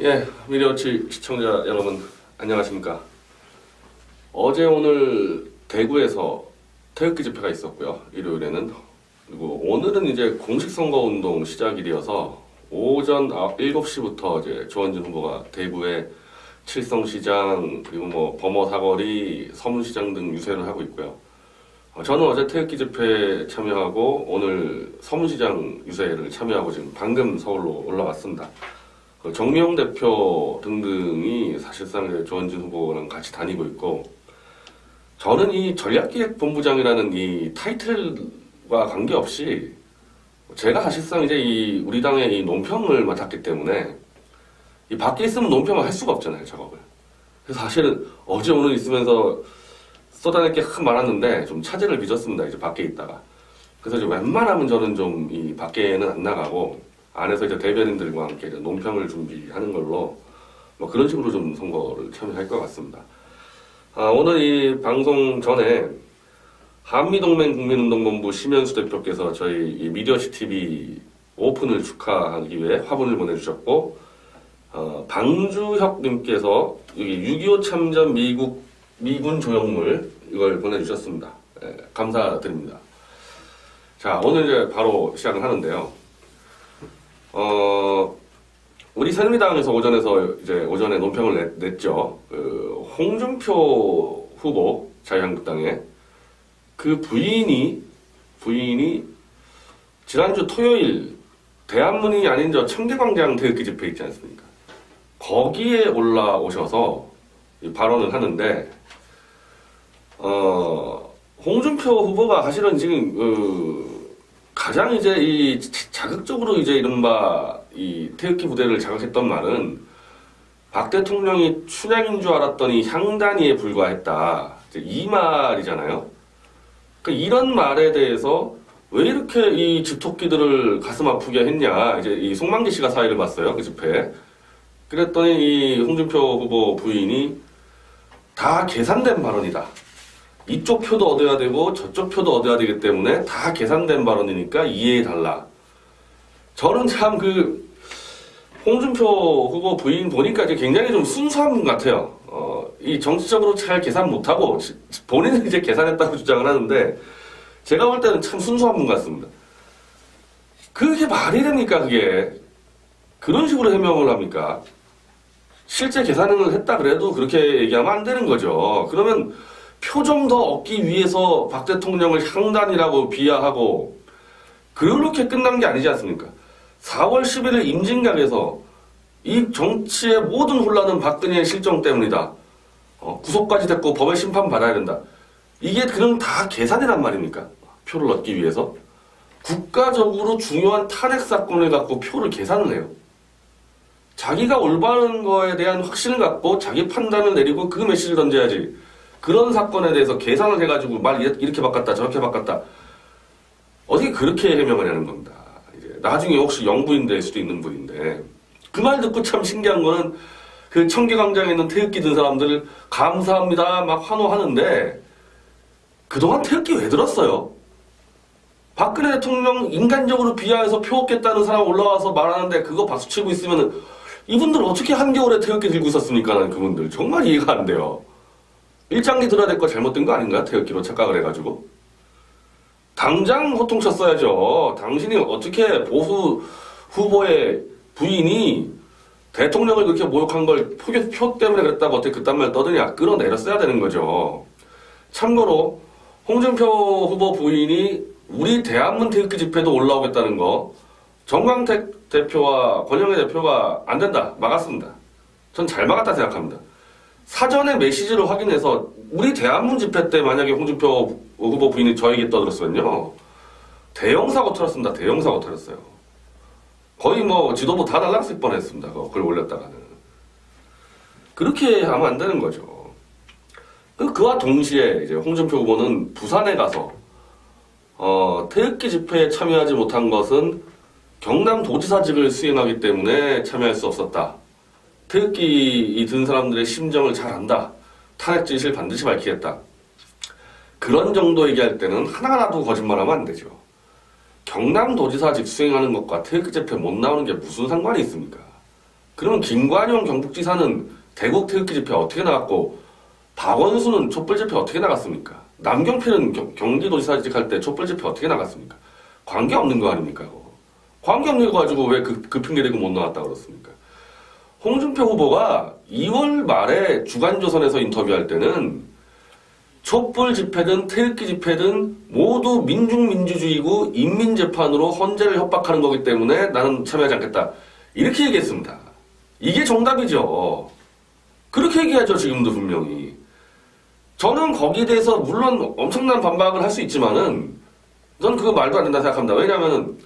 예, 미디어치 시청자 여러분 안녕하십니까. 어제 오늘 대구에서 태극기 집회가 있었고요. 일요일에는. 그리고 오늘은 이제 공식 선거운동 시작일이어서 오전 7시부터 이제 조원진 후보가 대구의 칠성시장 그리고 뭐 범어 사거리, 서문시장 등 유세를 하고 있고요. 저는 어제 태극기 집회에 참여하고 오늘 서문시장 유세를 참여하고 지금 방금 서울로 올라왔습니다. 정미영 대표 등등이 사실상 조원진 후보랑 같이 다니고 있고, 저는 이 전략기획본부장이라는 이 타이틀과 관계없이 제가 사실상 이제 이 우리 당의 이 논평을 맡았기 때문에 이 밖에 있으면 논평을 할 수가 없잖아요, 작업을. 그래서 사실은 어제 오늘 있으면서 쏟아낼 게 많았는데 좀 차질을 빚었습니다, 이제 밖에 있다가. 그래서 이제 웬만하면 저는 좀 이 밖에는 안 나가고 안에서 이제 대변인들과 함께 이제 논평을 준비하는 걸로 뭐 그런 식으로 좀 선거를 참여할 것 같습니다. 오늘 이 방송 전에 한미동맹 국민운동본부 심현수 대표께서 저희 이 미디어시 TV 오픈을 축하하기 위해 화분을 보내주셨고, 방주혁님께서 여기 6.25 참전 미군 조형물 이걸 보내주셨습니다. 예, 감사드립니다. 자, 오늘 이제 바로 시작을 하는데요. 우리 새누리당에서 오전에 논평을 냈죠. 홍준표 후보 자유한국당의 그 부인이 지난주 토요일 대한문이 아닌 저 청계광장 태극기 집회 있지 않습니까? 거기에 올라오셔서 발언을 하는데, 홍준표 후보가 사실은 지금 가장 이제 이 자극적으로 이제 이른바 이 태극기 부대를 자극했던 말은 박 대통령이 춘향인 줄 알았더니 향단이에 불과했다. 이 말이잖아요. 그러니까 이런 말에 대해서 왜 이렇게 이 집토끼들을 가슴 아프게 했냐. 이제 이 송만기 씨가 사회를 봤어요, 그 집회에. 그랬더니 이 홍준표 후보 부인이 다 계산된 발언이다. 이쪽 표도 얻어야 되고 저쪽 표도 얻어야 되기 때문에 다 계산된 발언이니까 이해해달라. 저는 참 홍준표 후보 부인 보니까 이제 굉장히 좀 순수한 분 같아요. 이 정치적으로 잘 계산 못하고 본인은 이제 계산했다고 주장을 하는데 제가 볼 때는 참 순수한 분 같습니다. 그게 말이 됩니까, 그게? 그런 식으로 해명을 합니까? 실제 계산을 했다 그래도 그렇게 얘기하면 안 되는 거죠. 그러면 표 좀 더 얻기 위해서 박 대통령을 향단이라고 비하하고 그렇게 끝난 게 아니지 않습니까? 4월 11일 임진각에서 이 정치의 모든 혼란은 박근혜의 실정 때문이다. 구속까지 됐고 법의 심판 받아야 된다. 이게 그냥 다 계산이란 말입니까? 표를 얻기 위해서. 국가적으로 중요한 탄핵 사건을 갖고 표를 계산을 해요. 자기가 올바른 거에 대한 확신을 갖고 자기 판단을 내리고 그 메시지를 던져야지. 그런 사건에 대해서 계산을 해가지고 말 이렇게 바꿨다 저렇게 바꿨다. 어떻게 그렇게 해명을 하는 겁니다. 이제 나중에 혹시 영부인 될 수도 있는 분인데 그 말 듣고 참 신기한 거는 그 청계광장에 있는 태극기 든 사람들 감사합니다 막 환호하는데 그동안 태극기 왜 들었어요? 박근혜 대통령 인간적으로 비하해서 표 얻겠다는 사람 올라와서 말하는데 그거 박수치고 있으면 이분들 어떻게 한겨울에 태극기 들고 있었습니까? 난 그분들 정말 이해가 안 돼요. 일장기 들어야 될 거 잘못된 거 아닌가? 태극기로 착각을 해가지고. 당장 호통쳤어야죠. 당신이 어떻게 보수 후보의 부인이 대통령을 그렇게 모욕한 걸 표 때문에 그랬다고 어떻게 그딴 말 떠드냐. 끌어내렸어야 되는 거죠. 참고로 홍준표 후보 부인이 우리 대한문 태극기 집회도 올라오겠다는 거 정광택 대표와 권영애 대표가 안 된다. 막았습니다. 전 잘 막았다 생각합니다. 사전에 메시지를 확인해서 우리 대한문 집회 때 만약에 홍준표 후보 부인이 저에게 떠들었으면요. 대형 사고 터졌습니다. 대형 사고 터졌어요. 거의 뭐 지도부 다 날라갔을 뻔했습니다. 그걸 올렸다가는. 그렇게 하면 안 되는 거죠. 그와 동시에 이제 홍준표 후보는 부산에 가서 태극기 집회에 참여하지 못한 것은 경남도지사직을 수행하기 때문에 참여할 수 없었다. 태극기 든 사람들의 심정을 잘 안다. 탄핵 진실 반드시 밝히겠다. 그런 정도 얘기할 때는 하나하나도 거짓말하면 안 되죠. 경남도지사직 수행하는 것과 태극기 집회 못 나오는 게 무슨 상관이 있습니까? 그러면 김관용 경북지사는 대국 태극기 집회 어떻게 나갔고 박원순은 촛불 집회 어떻게 나갔습니까? 남경필은 경기도지사직 할 때 촛불 집회 어떻게 나갔습니까? 관계없는 거 아닙니까? 관계없는 거 가지고 왜 그 핑계 대고 못 나왔다 그렇습니까? 홍준표 후보가 2월 말에 주간조선에서 인터뷰할 때는 촛불 집회든 태극기 집회든 모두 민중민주주의고 인민재판으로 헌재를 협박하는 거기 때문에 나는 참여하지 않겠다. 이렇게 얘기했습니다. 이게 정답이죠. 그렇게 얘기하죠. 지금도 분명히. 저는 거기에 대해서 물론 엄청난 반박을 할 수 있지만은 저는 그거 말도 안 된다 생각합니다. 왜냐하면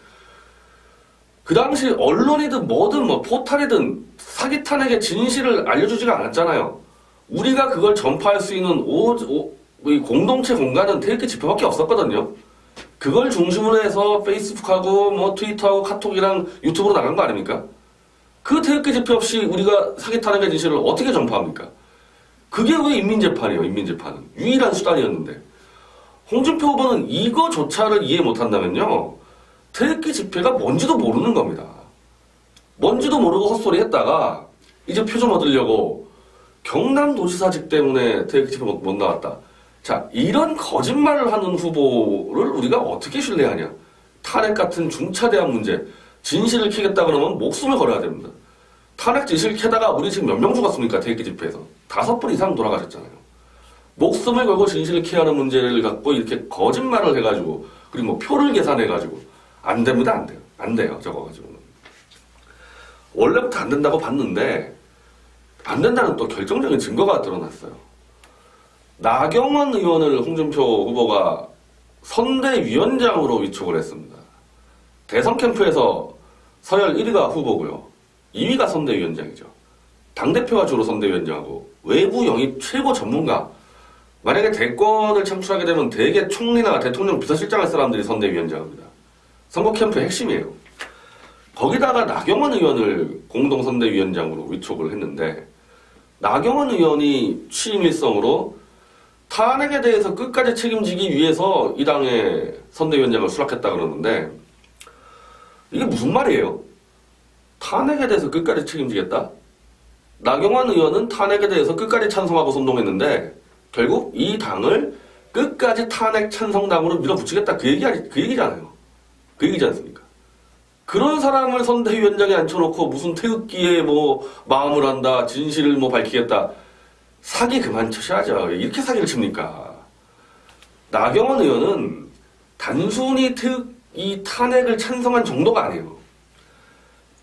그 당시 언론이든 뭐든 뭐 포탈이든 사기 탄핵의 진실을 알려주지가 않았잖아요. 우리가 그걸 전파할 수 있는 이 공동체 공간은 태극기 집회밖에 없었거든요. 그걸 중심으로 해서 페이스북하고 뭐 트위터하고 카톡이랑 유튜브로 나간 거 아닙니까? 그 태극기 집회 없이 우리가 사기 탄핵의 진실을 어떻게 전파합니까? 그게 왜 인민재판이에요, 인민재판은. 유일한 수단이었는데. 홍준표 후보는 이거조차를 이해 못한다면요. 태극기 집회가 뭔지도 모르는 겁니다. 뭔지도 모르고 헛소리 했다가 이제 표 좀 얻으려고 경남도지사직 때문에 태극기 집회 못 나왔다. 자, 이런 거짓말을 하는 후보를 우리가 어떻게 신뢰하냐. 탄핵 같은 중차대한 문제, 진실을 캐겠다 그러면 목숨을 걸어야 됩니다. 탄핵 진실 캐다가 우리 지금 몇 명 죽었습니까? 태극기 집회에서. 5분 이상 돌아가셨잖아요. 목숨을 걸고 진실을 캐야 하는 문제를 갖고 이렇게 거짓말을 해가지고 그리고 뭐 표를 계산해가지고 안 됩니다. 안 돼요. 안 돼요. 저거 가지고는. 원래부터 안 된다고 봤는데 안 된다는 또 결정적인 증거가 드러났어요. 나경원 의원을 홍준표 후보가 선대위원장으로 위촉을 했습니다. 대선 캠프에서 서열 1위가 후보고요. 2위가 선대위원장이죠. 당대표가 주로 선대위원장하고 외부 영입 최고 전문가. 만약에 대권을 창출하게 되면 대개 총리나 대통령 비서실장 할 사람들이 선대위원장입니다. 선거 캠프의 핵심이에요. 거기다가 나경원 의원을 공동선대위원장으로 위촉을 했는데 나경원 의원이 취임 일성으로 탄핵에 대해서 끝까지 책임지기 위해서 이 당의 선대위원장을 수락했다 그러는데 이게 무슨 말이에요? 탄핵에 대해서 끝까지 책임지겠다? 나경원 의원은 탄핵에 대해서 끝까지 찬성하고 선동했는데 결국 이 당을 끝까지 탄핵 찬성당으로 밀어붙이겠다 그 얘기잖아요. 그 얘기지 않습니까? 그런 사람을 선대위원장에 앉혀놓고 무슨 태극기에 뭐 마음을 한다, 진실을 뭐 밝히겠다. 사기 그만 쳐셔야죠. 이렇게 사기를 칩니까? 나경원 의원은 단순히 이 탄핵을 찬성한 정도가 아니에요.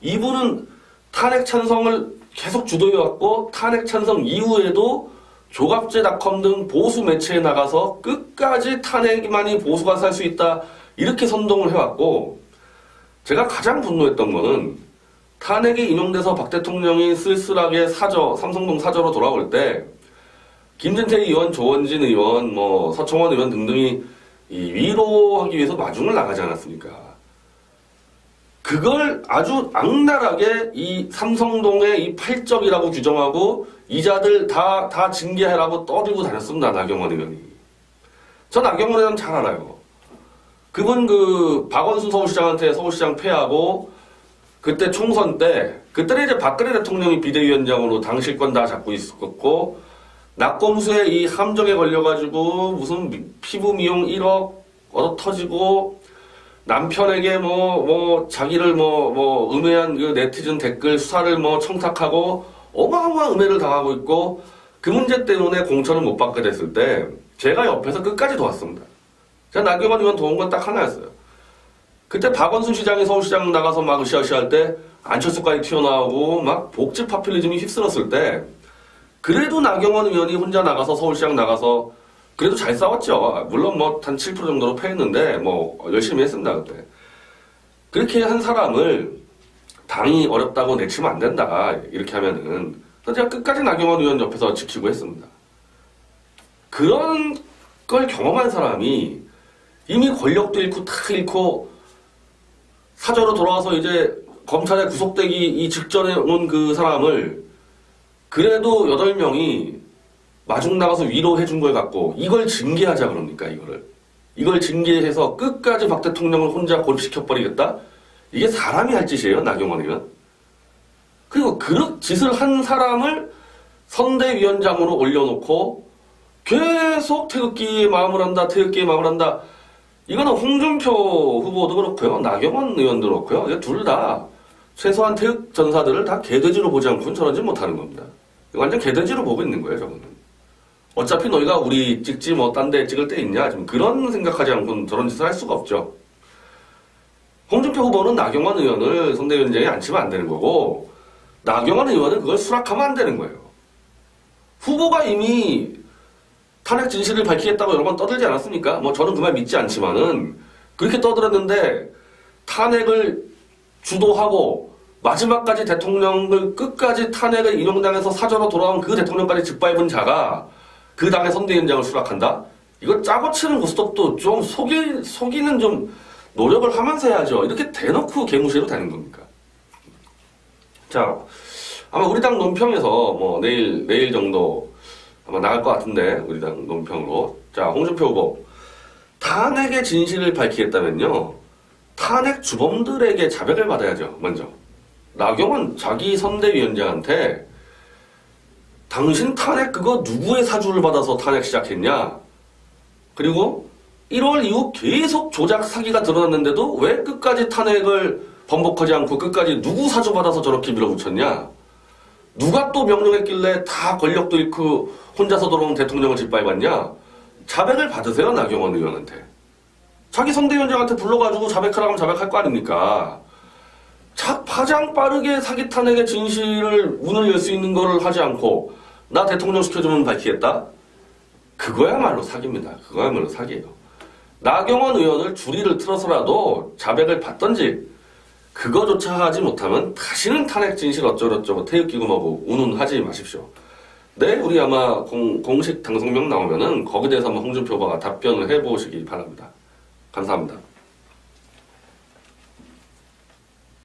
이분은 탄핵 찬성을 계속 주도해왔고 탄핵 찬성 이후에도 조갑제닷컴 등 보수 매체에 나가서 끝까지 탄핵만이 보수가 살 수 있다 이렇게 선동을 해왔고 제가 가장 분노했던 거는 탄핵이 인용돼서 박 대통령이 쓸쓸하게 삼성동 사저로 돌아올 때 김진태 의원, 조원진 의원, 뭐 서청원 의원 등등이 위로하기 위해서 마중을 나가지 않았습니까? 그걸 아주 악랄하게 이 삼성동의 이 팔적이라고 규정하고 이자들 다 징계해라고 떠들고 다녔습니다. 나경원 의원이. 저 나경원 의원 잘 알아요. 그분 박원순 서울시장한테 서울시장 패하고 그때 총선 때 그때는 이제 박근혜 대통령이 비대위원장으로 당 실권 다 잡고 있었고 낙검수에 이 함정에 걸려가지고 무슨 피부 미용 1억 얻어 터지고 남편에게 자기를 음해한 그 네티즌 댓글 수사를 청탁하고 어마어마한 음해를 당하고 있고 그 문제 때문에 공천을 못 받게 됐을 때 제가 옆에서 끝까지 도왔습니다. 제가 나경원 의원 도운 건 딱 하나였어요. 그때 박원순 시장이 서울시장 나가서 막 으쌰으쌰할 때 안철수까지 튀어나오고 막 복지 파퓰리즘이 휩쓸었을 때 그래도 나경원 의원이 혼자 나가서 서울시장 나가서 그래도 잘 싸웠죠. 물론 한 7% 정도로 패했는데 열심히 했습니다 그때. 그렇게 한 사람을 당이 어렵다고 내치면 안 된다 이렇게 하면은 제가 끝까지 나경원 의원 옆에서 지키고 했습니다. 그런 걸 경험한 사람이 이미 권력도 잃고 다 잃고 사저로 돌아와서 이제 검찰에 구속되기 직전에 온 그 사람을 그래도 8명이 마중 나가서 위로해준 걸 갖고 이걸 징계하자 그럽니까 이걸 징계해서 끝까지 박 대통령을 혼자 고립시켜버리겠다? 이게 사람이 할 짓이에요 나경원 의원? 그리고 그런 짓을 한 사람을 선대위원장으로 올려놓고 계속 태극기에 마음을 한다, 태극기에 마음을 한다. 이거는 홍준표 후보도 그렇고요. 나경원 의원도 그렇고요. 둘 다 최소한 태극 전사들을 다 개돼지로 보지 않고는 저러지 못하는 겁니다. 완전 개돼지로 보고 있는 거예요, 저거는. 어차피 너희가 우리 찍지 뭐 딴 데 찍을 때 있냐? 지금 그런 생각하지 않고는 저런 짓을 할 수가 없죠. 홍준표 후보는 나경원 의원을 선대위원장에 앉히면 안 되는 거고 나경원 의원은 그걸 수락하면 안 되는 거예요. 후보가 이미 탄핵 진실을 밝히겠다고 여러 번 떠들지 않았습니까? 뭐 저는 그 말 믿지 않지만은 그렇게 떠들었는데 탄핵을 주도하고 마지막까지 대통령을 끝까지 탄핵을 인용당해서 사저로 돌아온 그 대통령까지 짓밟은 자가 그 당의 선대위원장을 수락한다? 이거 짜고 치는 고스톱도 좀 속이는 좀 노력을 하면서 해야죠. 이렇게 대놓고 개무시해도 되는 겁니까? 자, 아마 우리 당 논평에서 뭐 내일 정도 아마 나갈 것 같은데, 우리 당 논평으로. 자, 홍준표 후보. 탄핵의 진실을 밝히겠다면요. 탄핵 주범들에게 자백을 받아야죠, 먼저. 나경원 자기 선대위원장한테 당신 탄핵 그거 누구의 사주를 받아서 탄핵 시작했냐? 그리고 1월 이후 계속 조작 사기가 드러났는데도 왜 끝까지 탄핵을 번복하지 않고 끝까지 누구 사주 받아서 저렇게 밀어붙였냐? 누가 또 명령했길래 다 권력도 잃고 혼자서 돌아온 대통령을 짓밟았냐? 자백을 받으세요, 나경원 의원한테. 자기 선대위원장한테 불러가지고 자백하라고 하면 자백할 거 아닙니까? 가장 빠르게 사기 탄핵의 진실을 문을 열 수 있는 거를 하지 않고 나 대통령 시켜주면 밝히겠다? 그거야말로 사기입니다. 그거야말로 사기예요. 나경원 의원을 주리를 틀어서라도 자백을 받던지 그거조차 하지 못하면 다시는 탄핵 진실 어쩌고저쩌고 태극기구마고 운운하지 마십시오. 네, 우리 아마 공식 당선명 나오면은 거기에 대해서 한번 홍준표 후보가 답변을 해보시기 바랍니다. 감사합니다.